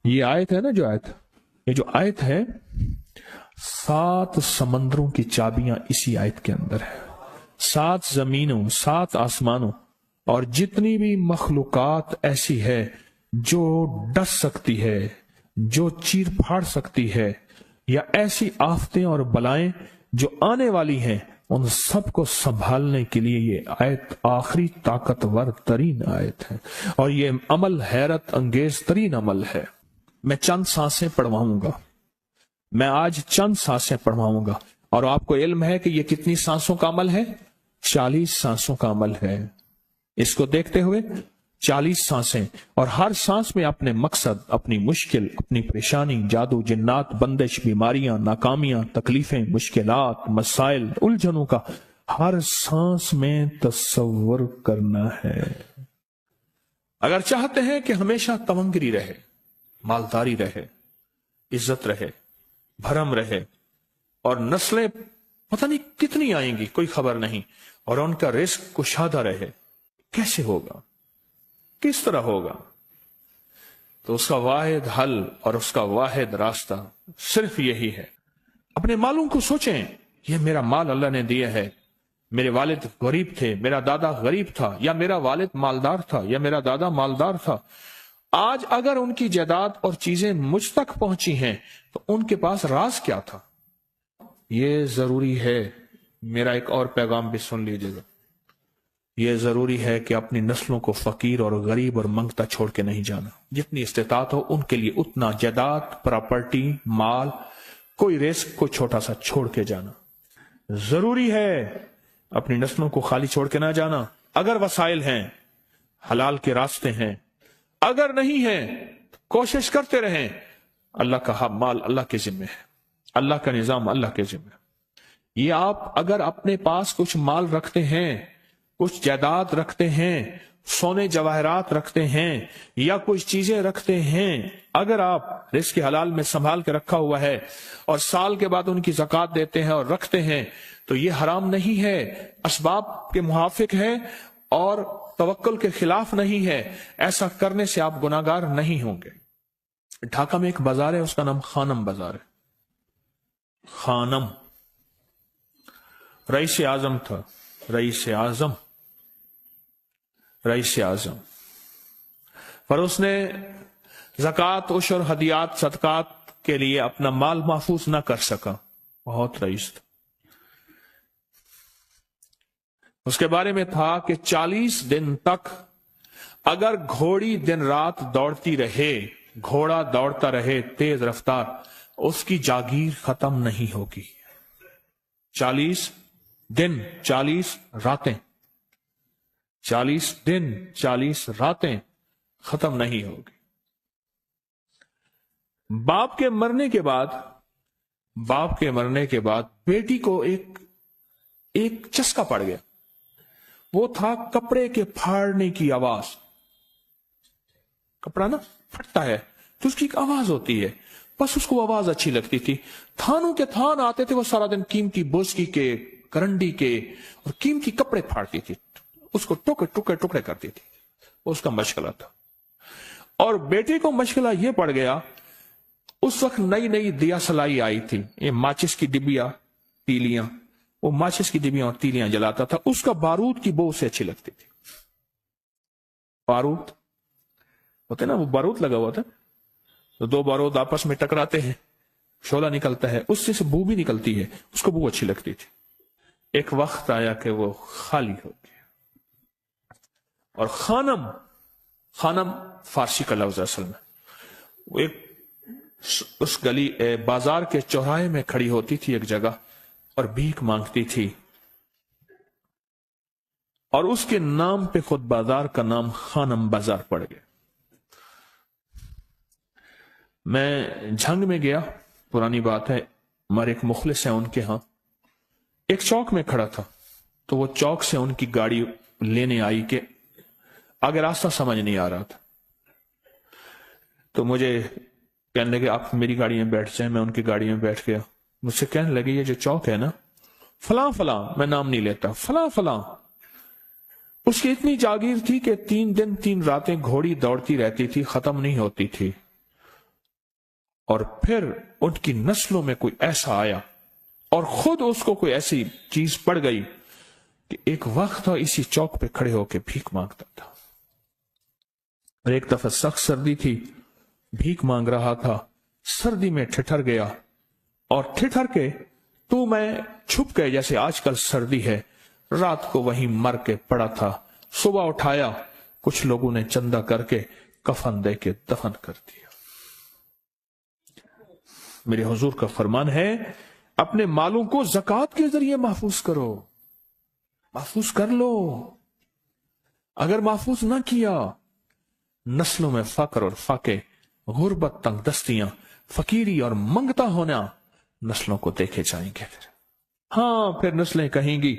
یہ آیت ہے نا، جو آیت، یہ جو آیت ہے 7 سمندروں کی چابیاں اسی آیت کے اندر ہے. 7 زمینوں، 7 آسمانوں اور جتنی بھی مخلوقات ایسی ہے جو ڈس سکتی ہے، جو چیر پھاڑ سکتی ہے، یا ایسی آفتیں اور بلائیں جو آنے والی ہیں، ان سب کو سنبھالنے کے لیے یہ آیت آخری طاقتور ترین آیت ہے، اور یہ عمل حیرت انگیز ترین عمل ہے. میں چند سانسیں پڑھواؤں گا، میں آج چند سانسیں پڑھواؤں گا، اور آپ کو علم ہے کہ یہ کتنی سانسوں کا عمل ہے؟ 40 سانسوں کا عمل ہے. اس کو دیکھتے ہوئے 40 سانسیں، اور ہر سانس میں اپنے مقصد، اپنی مشکل، اپنی پریشانی، جادو، جنات، بندش، بیماریاں، ناکامیاں، تکلیفیں، مشکلات، مسائل، الجھنوں کا ہر سانس میں تصور کرنا ہے. اگر چاہتے ہیں کہ ہمیشہ تمنگری رہے، مالداری رہے، عزت رہے، بھرم رہے، اور نسلیں پتہ نہیں کتنی آئیں گی کوئی خبر نہیں، اور ان کا رزق کشادہ رہے، کیسے ہوگا؟ کس طرح ہوگا؟ تو اس کا واحد حل اور اس کا واحد راستہ صرف یہی ہے. اپنے مالوں کو سوچیں، یہ میرا مال اللہ نے دیا ہے. میرے والد غریب تھے، میرا دادا غریب تھا، یا میرا والد مالدار تھا، یا میرا دادا مالدار تھا. آج اگر ان کی جائیداد اور چیزیں مجھ تک پہنچی ہیں تو ان کے پاس راز کیا تھا؟ یہ ضروری ہے. میرا ایک اور پیغام بھی سن لیجیے گا. یہ ضروری ہے کہ اپنی نسلوں کو فقیر اور غریب اور منگتا چھوڑ کے نہیں جانا. جتنی استطاعت ہو ان کے لیے اتنا جائیداد، پراپرٹی، مال، کوئی رزق کو چھوٹا سا چھوڑ کے جانا ضروری ہے. اپنی نسلوں کو خالی چھوڑ کے نہ جانا. اگر وسائل ہیں، حلال کے راستے ہیں، اگر نہیں ہیں کوشش کرتے رہیں. اللہ کا مال اللہ کے ذمہ ہے، اللہ کا نظام اللہ کے ذمہ ہے. یہ آپ اگر اپنے پاس کچھ مال رکھتے ہیں، کچھ جائیداد رکھتے ہیں، سونے جواہرات رکھتے ہیں، یا کچھ چیزیں رکھتے ہیں، اگر آپ رزق حلال میں سنبھال کے رکھا ہوا ہے اور سال کے بعد ان کی زکوٰۃ دیتے ہیں اور رکھتے ہیں، تو یہ حرام نہیں ہے، اسباب کے موافق ہے اور توکل کے خلاف نہیں ہے. ایسا کرنے سے آپ گناہگار نہیں ہوں گے. ڈھاکہ میں ایک بازار ہے، اس کا نام خانم بازار ہے. خانم رئیس اعظم تھا، رئیس اعظم، رئیس اعظم. پر اس نے زکوٰۃ، عشر، ہدیات، صدقات کے لیے اپنا مال محفوظ نہ کر سکا. بہت رئیس تھا. اس کے بارے میں تھا کہ 40 دن تک اگر گھوڑی دن رات دوڑتی رہے، گھوڑا دوڑتا رہے تیز رفتار، اس کی جاگیر ختم نہیں ہوگی. 40 دن، 40 راتیں، 40 دن، 40 راتیں ختم نہیں ہوگی. باپ کے مرنے کے بعد بیٹی کو ایک چسکا پڑ گیا. وہ تھا کپڑے کے پھاڑنے کی آواز. کپڑا نا پھٹتا ہے تو اس کی ایک آواز ہوتی ہے، بس اس کو آواز اچھی لگتی تھی. تھانوں کے تھان آتے تھے، وہ سارا دن قیمتی بوسکی کے، کرنڈی کے اور قیمتی کپڑے پھاڑتی تھی، اس کو ٹکڑے کرتی تھی. اس کا مشغلہ تھا. اور بیٹے کو مشغلہ یہ پڑ گیا، اس وقت نئی دیا سلائی آئی تھی، یہ ماچس کی ڈبیاں، تیلیاں، وہ ماچس کی ڈبیاں اور تیلیاں جلاتا تھا. اس کا بارود کی بو اسے اچھی لگتی تھی. بارود ہوتے نا، وہ بارود لگا ہوا تھا، تو 2 بارود آپس میں ٹکراتے ہیں، شعلہ نکلتا ہے، اس سے بو بھی نکلتی ہے، اس کو بو اچھی لگتی تھی. ایک وقت آیا کہ وہ خالی ہو گیا. اور خانم فارسی کا لفظ اصل میں، وہ ایک اس گلی بازار کے چوراہے میں کھڑی ہوتی تھی ایک جگہ اور بھیک مانگتی تھی، اور اس کے نام پہ خود بازار کا نام خانم بازار پڑ گیا. میں جھنگ میں گیا، پرانی بات ہے، ہمارے ایک مخلص ہیں ان کے ہاں، ایک چوک میں کھڑا تھا. تو وہ چوک سے ان کی گاڑی لینے آئی کہ آگے راستہ سمجھ نہیں آ رہا تھا. تو مجھے کہنے لگے آپ میری گاڑی میں بیٹھ جائیں. میں ان کی گاڑی میں بیٹھ گیا. مجھ سے کہنے لگے یہ جو چوک ہے نا، فلاں، میں نام نہیں لیتا، فلاں. اس کی اتنی جاگیر تھی کہ 3 دن 3 راتیں گھوڑی دوڑتی رہتی تھی، ختم نہیں ہوتی تھی. और फिर उनकी नस्लों में कोई ऐसा आया और खुद उसको कोई ऐसी चीज पड़ गई कि एक वक्त था इसी चौक पे खड़े होकर भीख मांगता था। और एक दफा सख्त सर्दी थी, भीख मांग रहा था, सर्दी में ठिठर गया और ठिठर के तू मैं छुप गए, जैसे आजकल सर्दी है। रात को वहीं मर के पड़ा था। सुबह उठाया, कुछ लोगों ने चंदा करके कफन दे के दफन कर दिया। मेरे हुजूर का फरमान है, अपने मालों को ज़कात के जरिए महफूज करो, महफूज कर लो। अगर महफूज ना किया, नस्लों में फक्र और फाके, गुर्बत, तंगदस्तियां, फकीरी और मंगता होना नस्लों को देखे जाएंगे। फिर नस्लें कहेंगी,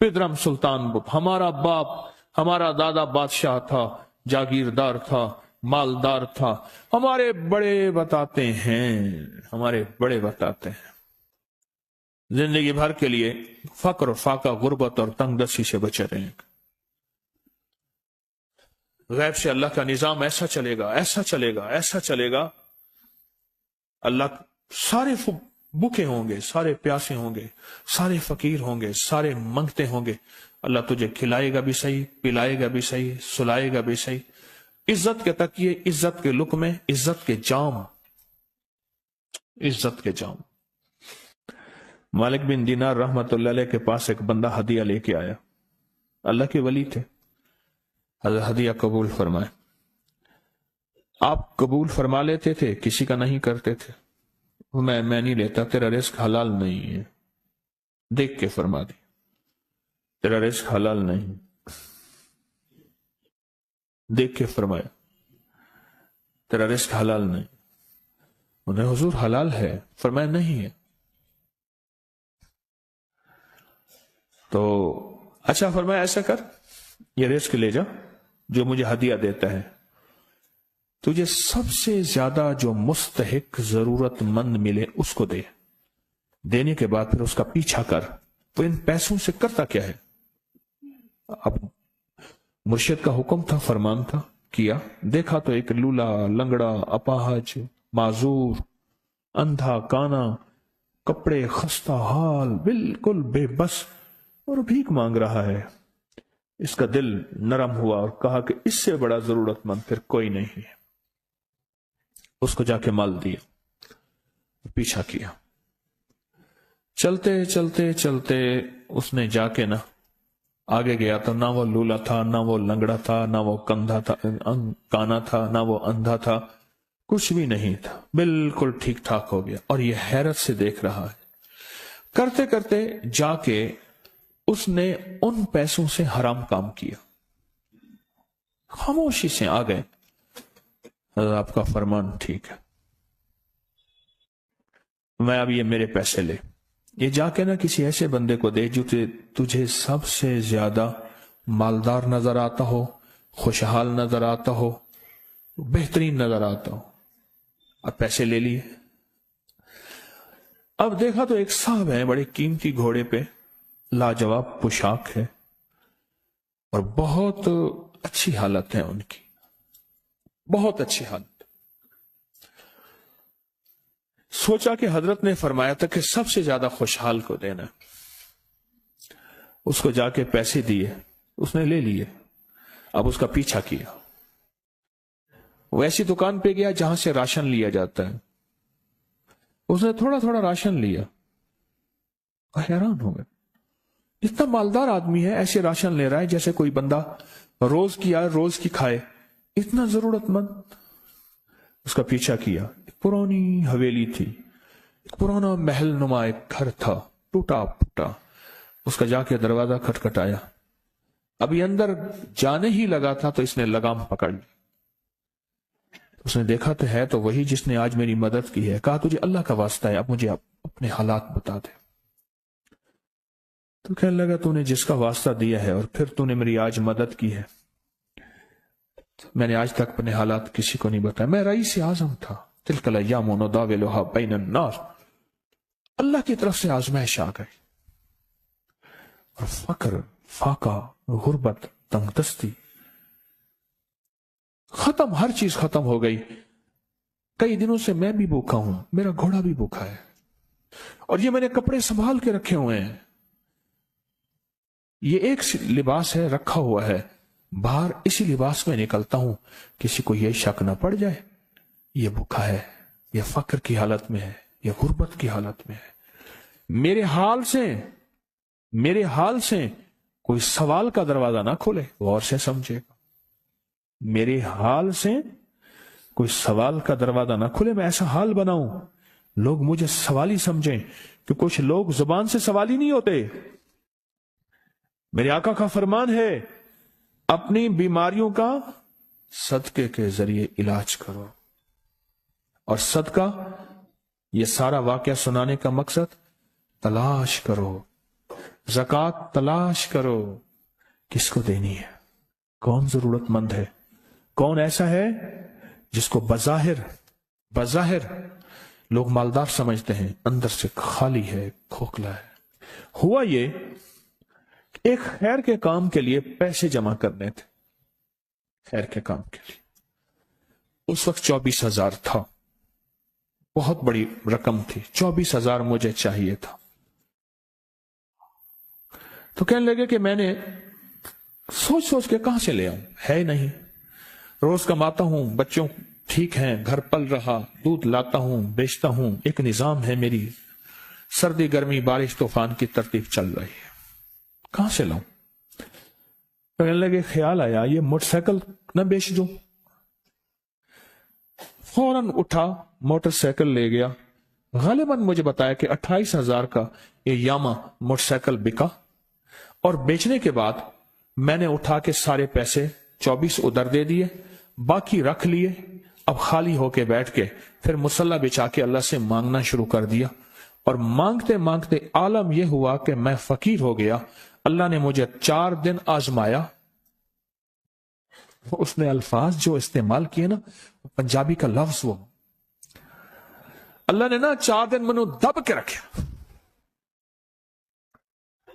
पिदरम सुल्तान हमारा बाप, हमारा दादा बादशाह था, जागीरदार था, मालदार था, हमारे बड़े बताते हैं, हमारे बड़े बताते हैं। जिंदगी भर के लिए फक्र, फाका, गुर्बत और तंगदस्ती से बचे रहेंगे। गैब से अल्लाह का निजाम ऐसा चलेगा, ऐसा चलेगा, ऐसा चलेगा। अल्लाह सारे भूखे होंगे, सारे प्यासे होंगे, सारे फकीर होंगे, सारे मंगते होंगे। अल्लाह तुझे खिलाएगा भी सही, पिलाएगा भी सही, सुलाएगा भी सही। इज्जत के तकिए, इज्जत के लुक़मे, इज्जत के जाम, इज्जत के जाम। मालिक बिन दीनार रहमतुल्लाह अलैह के पास एक बंदा हदिया लेके आया। अल्लाह के वली थे। हदिया कबूल फरमाए। आप कबूल फरमा लेते थे, किसी का नहीं करते थे। मैं नहीं लेता, तेरा रिस्क हलाल नहीं है। देख के फरमा दी, तेरा रिस्क हलाल नहीं। देख के फरमाया, तेरा रिस्क हलाल नहीं। उन्हें हुजूर हलाल है, फरमाया नहीं है। तो अच्छा फरमाया, ऐसा कर, ये रिस्क ले जा जो मुझे हदिया देता है। तुझे सबसे ज्यादा जो मुस्तहिक, जरूरतमंद मिले उसको दे। देने के बाद फिर उसका पीछा कर। तो इन पैसों से करता क्या है? अब मुर्शिद का हुक्म था, फरमान था, किया। देखा तो एक लूला, लंगड़ा, अपाहज, माजूर, अंधा, काना, कपड़े खस्ता हाल, बिल्कुल बेबस, और भीख मांग रहा है। इसका दिल नरम हुआ और कहा कि इससे बड़ा जरूरतमंद फिर कोई नहीं है। उसको जाके माल दिया, पीछा किया। चलते चलते चलते उसने जाके ना आगे गया तो ना वो लूला था, ना वो लंगड़ा था, ना वो कंधा था, काना था, ना वो अंधा था, कुछ भी नहीं था, बिल्कुल ठीक ठाक हो गया। और ये हैरत से देख रहा है। करते करते जाके उसने उन पैसों से हराम काम किया। खामोशी से आ गए, आपका फरमान ठीक है, मैं अब ये मेरे पैसे ले, ये जाके ना किसी ऐसे बंदे को दे जो तुझे सबसे ज्यादा मालदार नजर आता हो, खुशहाल नजर आता हो, बेहतरीन नजर आता हो। अब पैसे ले लिए। अब देखा तो एक साहब है, बड़े कीमती घोड़े पे, लाजवाब पोशाक है और बहुत अच्छी हालत है उनकी, बहुत अच्छी हालत। सोचा कि हजरत ने फरमाया था कि सबसे ज्यादा खुशहाल को देना। उसको जाके पैसे दिए, उसने ले लिए। अब उसका पीछा किया। वो ऐसी दुकान पे गया जहां से राशन लिया जाता है। उसने थोड़ा थोड़ा राशन लिया और हैरान हो गया, इतना मालदार आदमी है, ऐसे राशन ले रहा है जैसे कोई बंदा रोज की आए रोज की खाए, इतना जरूरतमंद। उसका पीछा किया। एक पुरानी हवेली थी, एक पुराना महल नुमा एक घर था, टूटा फूटा। उसका जाके दरवाजा खटखटाया। अभी अंदर जाने ही लगा था तो इसने लगाम पकड़ ली। उसने देखा तो है तो वही जिसने आज मेरी मदद की है। कहा तुझे अल्लाह का वास्ता है, अब मुझे अपने हालात बता दे। तो कहने लगा तूने जिसका वास्ता दिया है और फिर तूने मेरी आज मदद की है, मैंने आज तक अपने हालात किसी को नहीं बताया। मैं रईस आजम था। तिलकल अय्याम नुदाविलुहा बैनन नास। अल्लाह की तरफ से आजमाइश आ गई और फक्र, फाका, गुर्बत, तंगदस्ती खत्म, हर चीज खत्म हो गई। कई दिनों से मैं भी भूखा हूं, मेरा घोड़ा भी भूखा है, और ये मैंने कपड़े संभाल के रखे हुए हैं, ये एक लिबास है रखा हुआ है, बाहर इसी लिबास में निकलता हूं, किसी को यह शक ना पड़ जाए ये भूखा है, ये फक्र की हालत में है, ये गुर्बत की हालत में है। मेरे हाल से कोई सवाल का दरवाजा ना खोले, गौर से समझेगा। मेरे हाल से कोई सवाल का दरवाजा ना खुले, मैं ऐसा हाल बनाऊं लोग मुझे सवाली समझें, कि कुछ लोग जुबान से सवाली नहीं होते। मेरे आका का फरमान है, अपनी बीमारियों का सदके के जरिए इलाज करो। और सदका, ये सारा वाकया सुनाने का मकसद, तलाश करो, ज़कात तलाश करो, किसको देनी है, कौन जरूरतमंद है, कौन ऐसा है जिसको बज़ाहिर लोग मालदार समझते हैं, अंदर से खाली है, खोखला है। हुआ ये, एक खैर के काम के लिए पैसे जमा करने थे, खैर के काम के लिए। उस वक्त 24,000 था, बहुत बड़ी रकम थी, 24,000 मुझे चाहिए था। तो कहने लगे कि मैंने सोच के कहां से ले आऊं, है नहीं, रोज कमाता हूं, बच्चों ठीक हैं, घर पल रहा, दूध लाता हूं, बेचता हूं, एक निजाम है मेरी, सर्दी गर्मी बारिश तूफान की तरतीब चल रही है, कहां से लाऊं। कहने लगे, ख्याल आया ये मोटरसाइकिल न बेच दूं। फौरन उठा, मोटरसाइकिल ले गया। गालिबन मुझे बताया कि 28,000 का ये यामा मोटरसाइकिल बिका, और बेचने के बाद मैंने उठा के सारे पैसे 24 उधर दे दिए, बाकी रख लिए। अब खाली होके बैठ के फिर मुसल्ला बिछा के अल्लाह से मांगना शुरू कर दिया, और मांगते मांगते आलम यह हुआ कि मैं फकीर हो गया। अल्लाह ने मुझे 4 दिन आजमाया। उसने अल्फाज जो इस्तेमाल किए ना, पंजाबी का लफ्ज, वो अल्लाह ने ना 4 दिन मनु दब के रखे।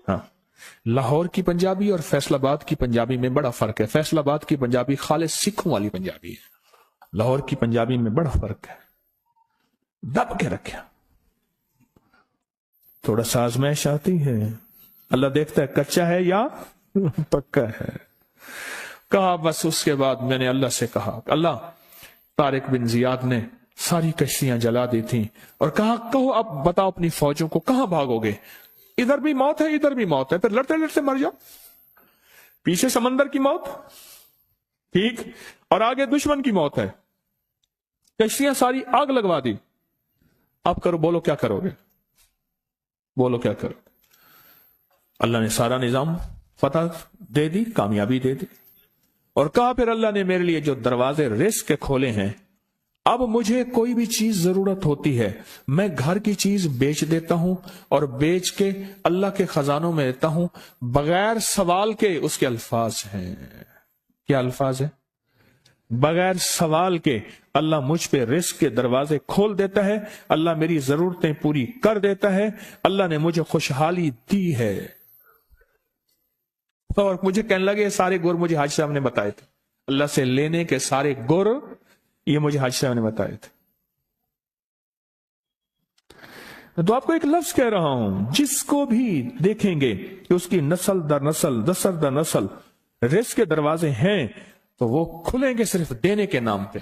हाँ, लाहौर की पंजाबी और फैसलाबाद की पंजाबी में बड़ा फर्क है। फैसलाबाद की पंजाबी खालिस सिखों वाली पंजाबी है, लाहौर की पंजाबी में बड़ा फर्क है। दब के रखा, थोड़ा सा आजमाइश आती है, अल्लाह देखता है कच्चा है या पक्का है। कहा, बस उसके बाद मैंने अल्लाह से कहा, अल्लाह, तारिक बिन जियाद ने सारी कश्तियां जला दी थी, और कहा, कहो अब बताओ अपनी फौजों को कहां भागोगे, इधर भी मौत है, इधर भी मौत है, फिर लड़ते लड़ते मर जाओ। पीछे समंदर की मौत, ठीक, और आगे दुश्मन की मौत है, कश्तियां सारी आग लगवा दी। अब करो, बोलो क्या करोगे, बोलो क्या करोगे। अल्लाह ने सारा निजाम फतह दे दी, कामयाबी दे दी, और कहा फिर अल्लाह ने मेरे लिए जो दरवाजे रिस्क के खोले हैं, अब मुझे कोई भी चीज जरूरत होती है, मैं घर की चीज बेच देता हूं, और बेच के अल्लाह के खजानों में देता हूं बगैर सवाल के। उसके अल्फाज हैं, क्या अल्फाज है, बगैर सवाल के अल्लाह मुझ पे रिस्क के दरवाजे खोल देता है, अल्लाह मेरी जरूरतें पूरी कर देता है, अल्लाह ने मुझे खुशहाली दी है। और मुझे कहने लगे, सारे गुर मुझे हाजी साहब ने बताए थे, अल्लाह से लेने के सारे गुर ये मुझे हाजी साहब ने बताए थे। तो आपको एक लफ्ज कह रहा हूं, जिसको भी देखेंगे कि उसकी नस्ल दर नस्ल, दसर दर नस्ल रिस्क के दरवाजे हैं, तो वो खुलेंगे सिर्फ देने के नाम पे,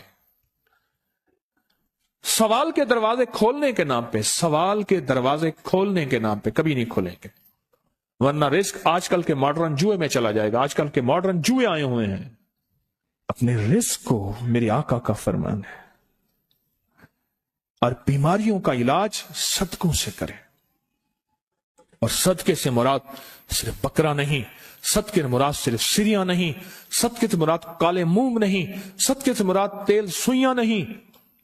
सवाल के दरवाजे खोलने के नाम पे, सवाल के दरवाजे खोलने के नाम पे कभी नहीं खुलेंगे। वरना रिस्क आजकल के मॉडर्न जुए में चला जाएगा। आजकल के मॉडर्न जुए आए हुए हैं। अपने रिस्क को मेरे आका का फरमान है, और बीमारियों का इलाज सदकों से करें। और सदके से मुराद सिर्फ बकरा नहीं, सदके से मुराद सिर्फ सिरिया नहीं, सदके से मुराद काले मूंग नहीं, सदके से मुराद तेल सुइयां नहीं,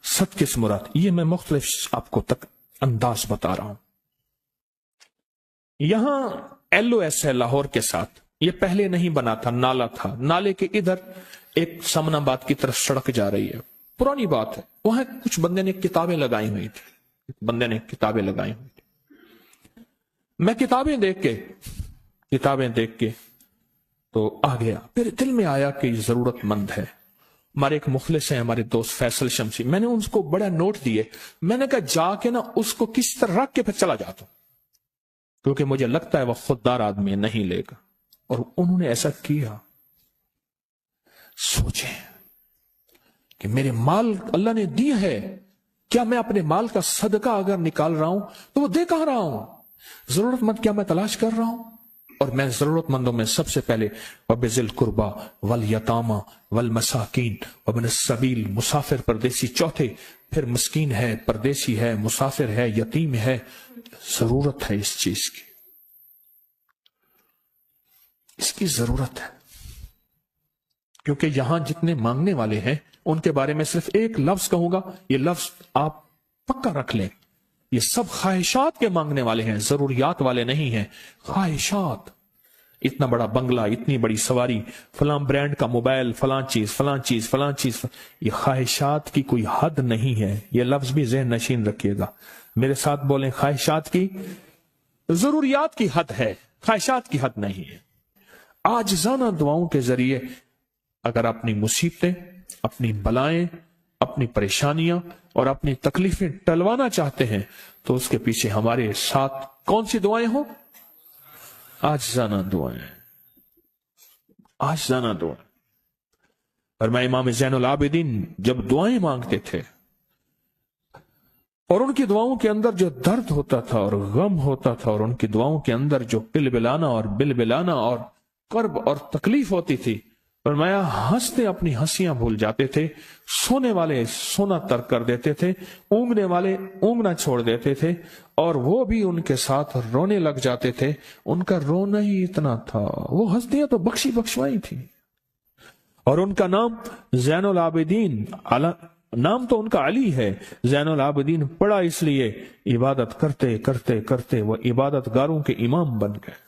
सदके से मुराद, ये मैं मुख्तलिफ आपको तक अंदाज बता रहा हूं। यहां LOS है लाहौर के साथ, ये पहले नहीं बना था, नाला था, नाले के इधर एक समनाबाद की तरफ सड़क जा रही है, पुरानी बात है। वहां कुछ बंदे ने किताबें लगाई हुई थी, बंदे ने किताबें लगाई हुई थी। मैं किताबें देख के तो आ गया, फिर दिल में आया कि जरूरतमंद है, ہمارے ایک مخلص ہیں ہمارے دوست فیصل شمسی، میں نے ان کو بڑا نوٹ دیے، میں نے کہا جا کے نا اس کو کس طرح رکھ کے پھر چلا جاتا ہوں، کیونکہ مجھے لگتا ہے وہ خوددار آدمی نہیں لے گا، اور انہوں نے ایسا کیا۔ سوچیں کہ میرے مال اللہ نے دیا ہے، کیا میں اپنے مال کا صدقہ اگر نکال رہا ہوں تو وہ دے کہاں رہا ہوں؟ ضرورت مند کیا میں تلاش کر رہا ہوں؟ اور میں ضرورت مندوں میں سب سے پہلے وَبِذِي الْقُرْبَى وَالْيَتَامَى وَالْمَسَاكِينِ وَابْنِ السَّبِيلِ، مسافر پردیسی چوتھے، پھر مسکین ہے، پردیسی ہے، مسافر ہے، یتیم ہے۔ ضرورت ہے اس چیز کی، اس کی ضرورت ہے، کیونکہ یہاں جتنے مانگنے والے ہیں ان کے بارے میں صرف ایک لفظ کہوں گا، یہ لفظ آپ پکا رکھ لیں، یہ سب خواہشات کے مانگنے والے ہیں، ضروریات والے نہیں ہیں، خواہشات۔ اتنا بڑا بنگلہ، اتنی بڑی سواری، فلاں برانڈ کا موبائل، فلاں چیز فلاں چیز فلاں چیز، یہ خواہشات کی کوئی حد نہیں ہے، یہ لفظ بھی ذہن نشین رکھیے گا، میرے ساتھ بولیں، خواہشات کی، ضروریات کی حد ہے، خواہشات کی حد نہیں ہے۔ عاجزانہ دعاؤں کے ذریعے اگر اپنی مصیبتیں، اپنی بلائیں، اپنی پریشانیاں اور اپنی تکلیفیں ٹلوانا چاہتے ہیں تو اس کے پیچھے ہمارے ساتھ کون سی دعائیں ہوں؟ عاجزانہ دعائیں، عاجزانہ دعائیں۔ اور میں امام زین العابدین جب دعائیں مانگتے تھے اور ان کی دعاؤں کے اندر جو درد ہوتا تھا اور غم ہوتا تھا، اور ان کی دعاؤں کے اندر جو پلبلانا اور بلبلانا اور کرب اور تکلیف ہوتی تھی، فرمایا ہنستے اپنی ہنسیاں بھول جاتے تھے، سونے والے سونا ترک کر دیتے تھے، اونگنے والے اونگنا چھوڑ دیتے تھے، اور وہ بھی ان کے ساتھ رونے لگ جاتے تھے۔ ان کا رونا ہی اتنا تھا، وہ ہنسیاں تو بخشی بخشوائی تھی، اور ان کا نام زین العابدین، نام تو ان کا علی ہے، زین العابدین پڑا اس لیے عبادت کرتے کرتے کرتے وہ عبادت گاروں کے امام بن گئے۔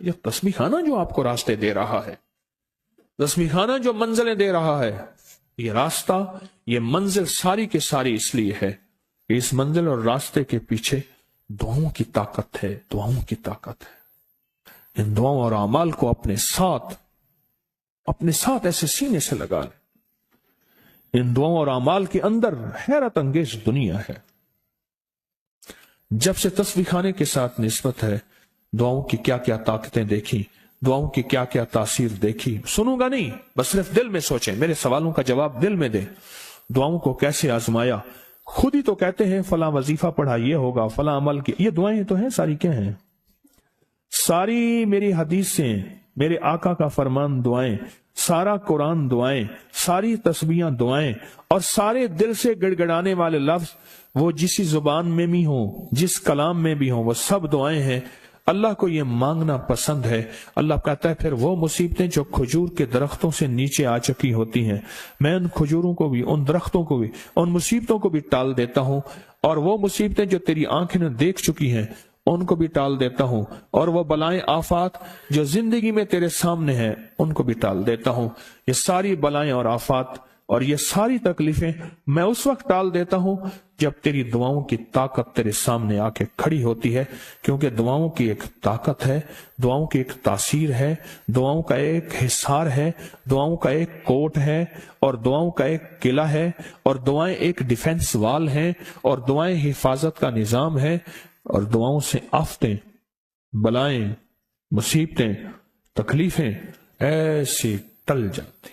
یہ تسبیح خانہ جو آپ کو راستے دے رہا ہے، تسبیح خانہ جو منزلیں دے رہا ہے، یہ راستہ، یہ منزل ساری کے ساری اس لیے ہے کہ اس منزل اور راستے کے پیچھے دعاؤں کی طاقت ہے، دعاؤں کی طاقت ہے۔ ان دعاؤں اور اعمال کو اپنے ساتھ ایسے سینے سے لگا لیں۔ ان دعاؤں اور اعمال کے اندر حیرت انگیز دنیا ہے۔ جب سے تسبیح خانے کے ساتھ نسبت ہے، دعاؤں کی کیا کیا طاقتیں دیکھی، دعاؤں کی کیا کیا تاثیر دیکھی۔ سنوں گا نہیں، بس صرف دل میں سوچیں، میرے سوالوں کا جواب دل میں دیں۔ دعاؤں کو کیسے آزمایا، خود ہی تو کہتے ہیں فلاں وظیفہ پڑھا یہ ہوگا، فلاں عمل کی، یہ دعائیں تو ہیں ساری، کیا ہیں؟ ساری میری حدیثیں، میرے آقا کا فرمان دعائیں، سارا قرآن دعائیں، ساری تسبیحاں دعائیں، اور سارے دل سے گڑ گڑانے والے لفظ وہ جس زبان میں بھی ہوں، جس کلام میں بھی ہوں، وہ سب دعائیں ہیں۔ اللہ کو یہ مانگنا پسند ہے۔ اللہ کہتا ہے پھر وہ مصیبتیں جو کھجور کے درختوں سے نیچے آ چکی ہوتی ہیں، میں ان کھجوروں کو بھی، ان درختوں کو بھی، ان مصیبتوں کو بھی ٹال دیتا ہوں، اور وہ مصیبتیں جو تیری آنکھیں نے دیکھ چکی ہیں ان کو بھی ٹال دیتا ہوں، اور وہ بلائیں آفات جو زندگی میں تیرے سامنے ہیں ان کو بھی ٹال دیتا ہوں۔ یہ ساری بلائیں اور آفات اور یہ ساری تکلیفیں میں اس وقت ٹال دیتا ہوں جب تیری دعاؤں کی طاقت تیرے سامنے آ کے کھڑی ہوتی ہے، کیونکہ دعاؤں کی ایک طاقت ہے، دعاؤں کی ایک تاثیر ہے، دعاؤں کا ایک حصار ہے، دعاؤں کا ایک کوٹ ہے، اور دعاؤں کا ایک قلعہ ہے، اور دعائیں ایک ڈیفنس وال ہیں، اور دعائیں حفاظت کا نظام ہے، اور دعاؤں سے آفتیں، بلائیں، مصیبتیں، تکلیفیں ایسی ٹل جاتی۔